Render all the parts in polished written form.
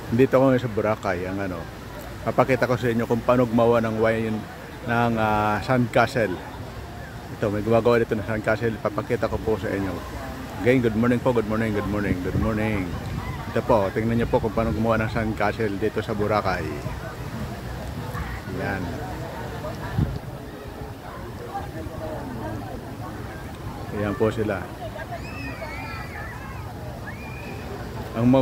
Dito ako ngayon sa Boracay, ang ano, papakita ko sa inyo kung paano gumawa ng wine ng sandcastle. Ito, may gumagawa dito ng sandcastle, papakita ko po sa inyo. Again, good morning po, good morning, good morning, good morning. Ito po, tingnan niyo po kung paano gumawa ng sandcastle dito sa Boracay. Yan. Ayan po sila. Ang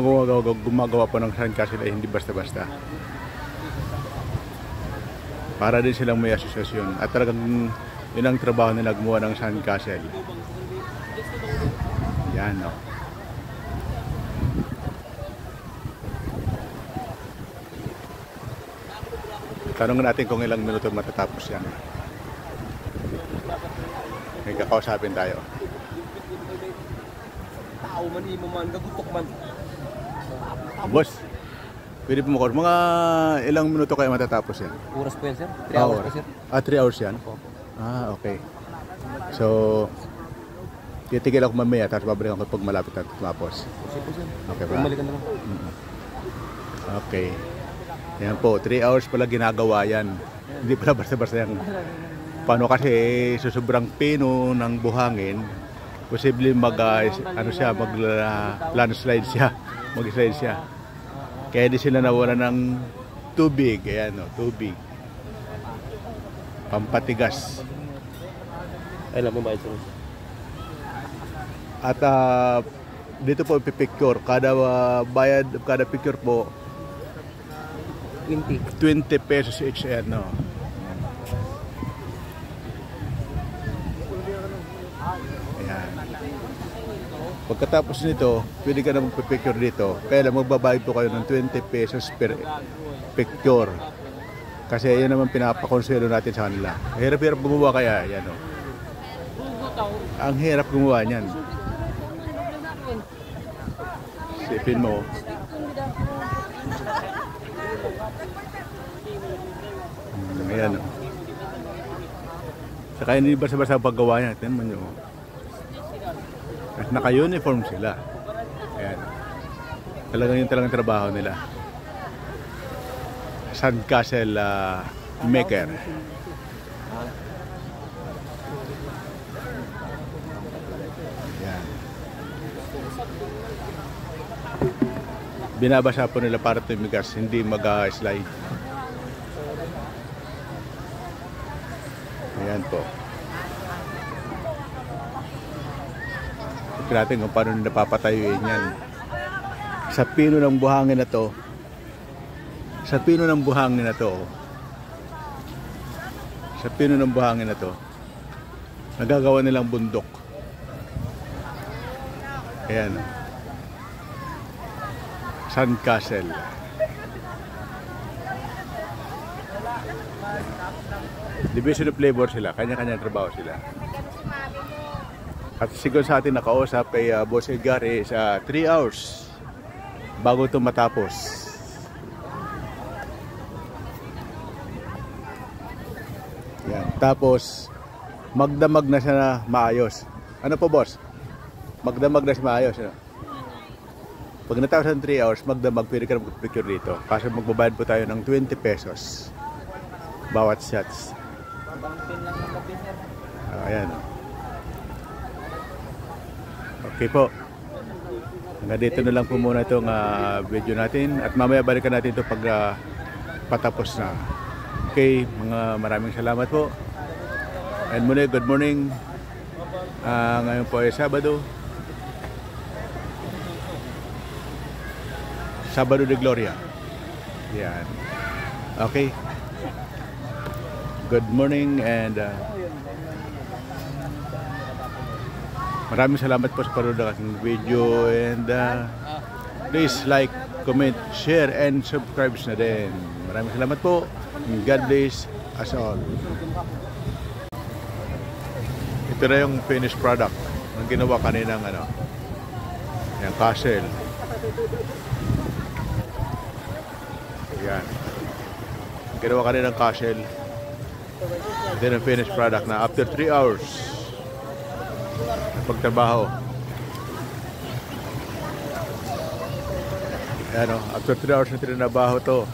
gumagawa po ng sandcastle ay hindi basta-basta. Para din silang may asosasyon. At talagang yun ang trabaho nila, gumawa ng sandcastle. Yan o. Tanongin natin kung ilang minuto matatapos yan. May kakausapin tayo. Tao man, imo man, gagutok man. Boss, pwede po mo mga ilang minuto kayo matatapos yan? Oras po yan, sir? 3 hours po, sir. 3 hours yan? Opo. Okay. So, titigil ako mamaya, tapos babalikan ko pag malapit na tapos. Sige po, sir. Okay ba? Bumalikan na lang. Okay. Yan po, 3 hours pala ginagawa yan. Hindi pala basta-basta yan. Paano kasi susobrang pino ng buhangin, posible landslide siya, mag-slide siya. Kaya di sila nawala ng tubig, ayan o, tubig. Pampatigas. Ay lang, may sir. At dito po ipipicture, kada picture po 20 pesos each, ayan no. Ayan. Pagkatapos nito, pwede ka na magpipicture dito. Kaya lang magbabayad po kayo ng 20 pesos per picture. Kasi yan naman pinapakonselo natin sa kanila. Hirap-hirap gumawa kaya, yan o. Ang hirap gumawa niyan. Sipin mo. Ayan o. Saka hindi basta-basta paggawa niya. Tignan mo nyo. At naka-uniform sila. Ayan. Talagang trabaho nila. Sandcastle maker. Ayan. Binabasa po nila para tumigas, hindi mag-slide. Ayan po. Tignan natin kung paano napapatayuin yan. Sa pino ng buhangin na to, nagagawa nilang bundok. Ayan. Sandcastle. Division of labor sila, kanya-kanya trabaho sila. At siguro sa atin nakausap kay Boss Edgar sa 3 hours bago ito matapos. Yan. Tapos magdamag na siya na maayos. Ano po, boss? Magdamag na siya maayos. Ano? Pag natapos ng 3 hours, magdamag, pwede ka na mag-picture dito. Kasi magbabayad po tayo ng 20 pesos bawat shots. Ayan. Okay po. Hanggang dito na lang po muna itong video natin. At mamaya balikan natin ito pag patapos na. Okay, maraming salamat po. And muna, good morning. Ngayon po ay Sabado de Gloria. Yan. Okay. Good morning and maraming salamat po sa panonood ng aking video and please like, comment, share and subscribe na din. Maraming salamat po. God bless us all. Ito na yung finished product ng ginawa kaninang yung castle. Yan. Ginawa kaninang castle. Ito yung finished product na after 3 hours pagtrabaho. Ayan o, after 3 hours na trinabaho to.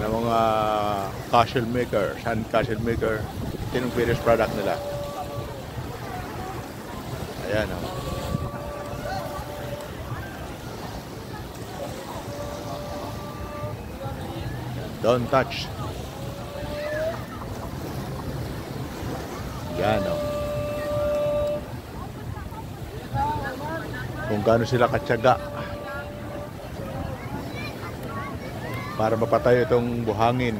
Ng mga castle maker, sand castle maker. Ito yung finished product nila. Ayan o. Don't touch. Yan o. Kung gaano sila katyaga para mapatay itong buhangin.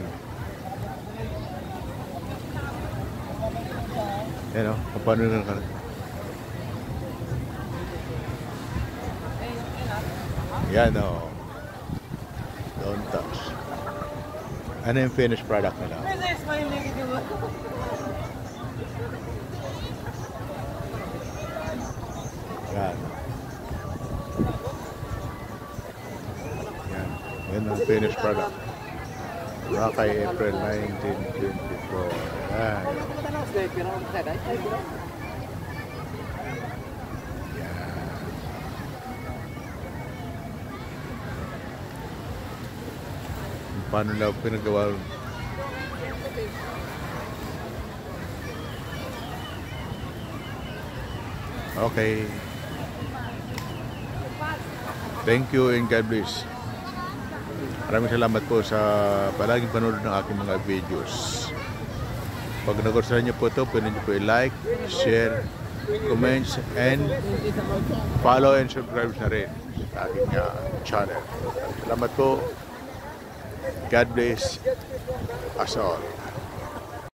Yan o. Paano na yan o. Don't touch. Ano yung finished product nila? Yan. Yan. Yan ang finished product. Boracay, April 1924. Yan. Paano na pinagawa? Okay. Thank you and God bless. Maraming salamat po sa palaging panonood ng aking mga videos. Pag nagustuhan niyo po ito, pwede niyo po i-like, share, comments, and follow and subscribe na rin sa aking channel. Salamat po. God bless us all.